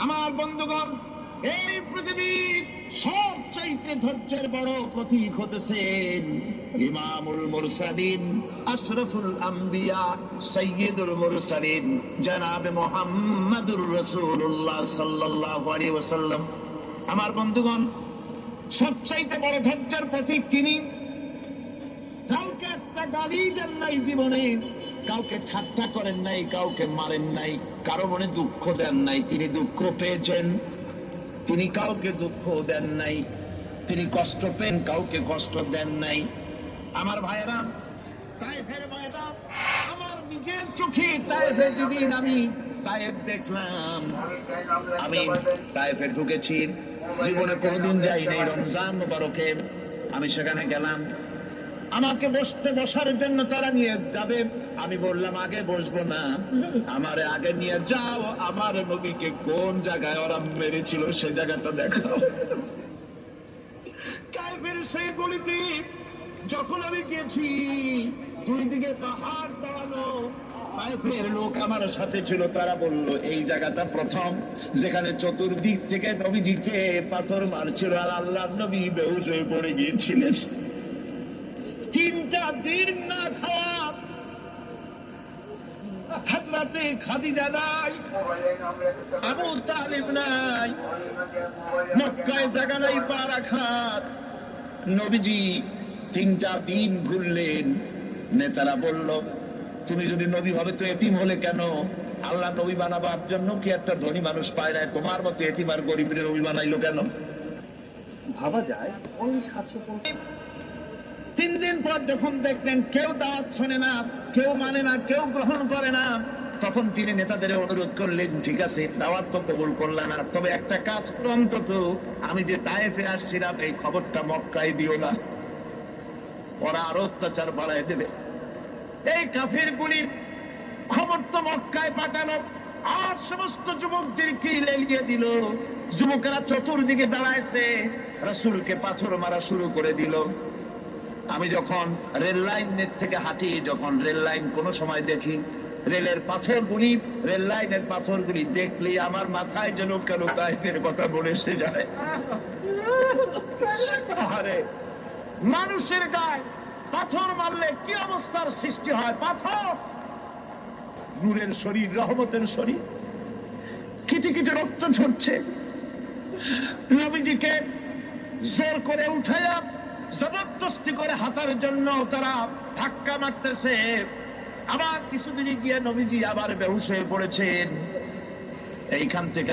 আমার বন্ধুগণ, এই পৃথিবীর সবচাইতে ধৈর্যের বড় প্রতীক হতেছেন ইমামুল মুরসালিন, আশরাফুল আম্বিয়া, সাইয়্যিদুল মুরসালিন জনাবে মুহাম্মাদুর রাসূলুল্লাহ সাল্লাল্লাহু আলাইহি ওয়াসাল্লাম। আমার বন্ধুগণ, সবচাইতে বড় ধৈর্যের প্রতীক তিনি। কাউকে একটা গালি দেন নাই জীবনে, কাউকে ঠাট্টা করেন নাই, কাউকে মারেন নাই, কারো মনে দুঃখ দেন নাই। তিনি দুঃখ পেয়েছেন, তিনি কাউকে দুঃখ দেন নাই। তিনি কষ্ট পেন, কাউকে কষ্ট দেন নাই। আমার ভাইয়েরা, তায়েফের ময়দান, আমার নিজের চোখে তায়েফে যেদিন আমি তায়েফ দেখলাম, আমি তায়েফে ঢুকেছি, জীবনে কোনোদিন যাই নাই। রমজান মুবারকে আমি সেখানে গেলাম, আমাকে বসার জন্য তারা নিয়ে যাবে। আমি বললাম আগে বসবো না, আমারে আগে নিয়ে যাও, আমার নবীকে কোন জায়গায় ওরা মেরেছিল সে জায়গাটা দেখাও। তায়েফের সেই গলিতে যখন আমি গেছি, দুই দিকে পাহাড় দাঁড়ানো, তায়েফের লোক আমার সাথে ছিল। তারা বলল এই জায়গাটা প্রথম যেখানে চতুর্দিক থেকে নবীজিকে পাথর মারছিল আর আল্লাহর নবী বেহুশ হয়ে পড়ে গিয়েছিলেন। 3টা দিন না খাওয়া, হযরতে খাদিজা নাই, আবু তালিব নাই, মক্কায় জায়গা নাই পা রাখার। নবীজি 3টা দিন ঘুরলেন। নেতারা বলল তুমি যদি নবী হবে তো এতিম হলে কেন? আল্লাহ নবী বানাবার জন্য কি একটা ধনী মানুষ পায় না? তোমার মতো এতিম আর গরিবের নবী বানাইলো কেন? ভাবা যায় ওই 750। 3 দিন পর যখন দেখলেন কেউ দাওয়াত শোনে না, কেউ মানে না, কেউ গ্রহণ করে না, তখন তিনি নেতাদের অনুরোধ করলেন ঠিক আছে, দাওয়াত তো কবুল করলেন না, তবে একটা কাজ করো, অন্তত আমি যে তায়েফে আসছিলাম এই খবরটা মক্কায় দিও না, ওরা আরো অত্যাচার বাড়ায় দেবে। এই কাফিরগুলি খবর তো মক্কায় পাঠালো, আর সমস্ত যুবকদেরকে লেলিয়ে দিল। যুবকেরা চতুর্দিকে দাঁড়াইছে, রাসূলকে পাথর মারা শুরু করে দিল। আমি যখন রেল লাইনের থেকে হাঁটি, যখন রেল লাইন কোনো সময় দেখি, রেলের পাথরগুলি, রেল লাইনের পাথরগুলি দেখলে আমার মাথায় যেন কেন তায়েফের কথা মনে এসে যায়। আরে মানুষের গায়ে পাথর মারলে কি অবস্থার সৃষ্টি হয়? পাথর নূরের শরীর, রহমতের শরীর, কিটি কিটি রক্ত ঝরছে। নবীজিকে জোর করে উঠাইয়া জবরদস্তি করে হাঁটার জন্য তারা ধাক্কা মারতেছে। আবার কিছুদিন গিয়ে নবীজি আবার বেহুশ হয়ে পড়েছেন। এইখান থেকে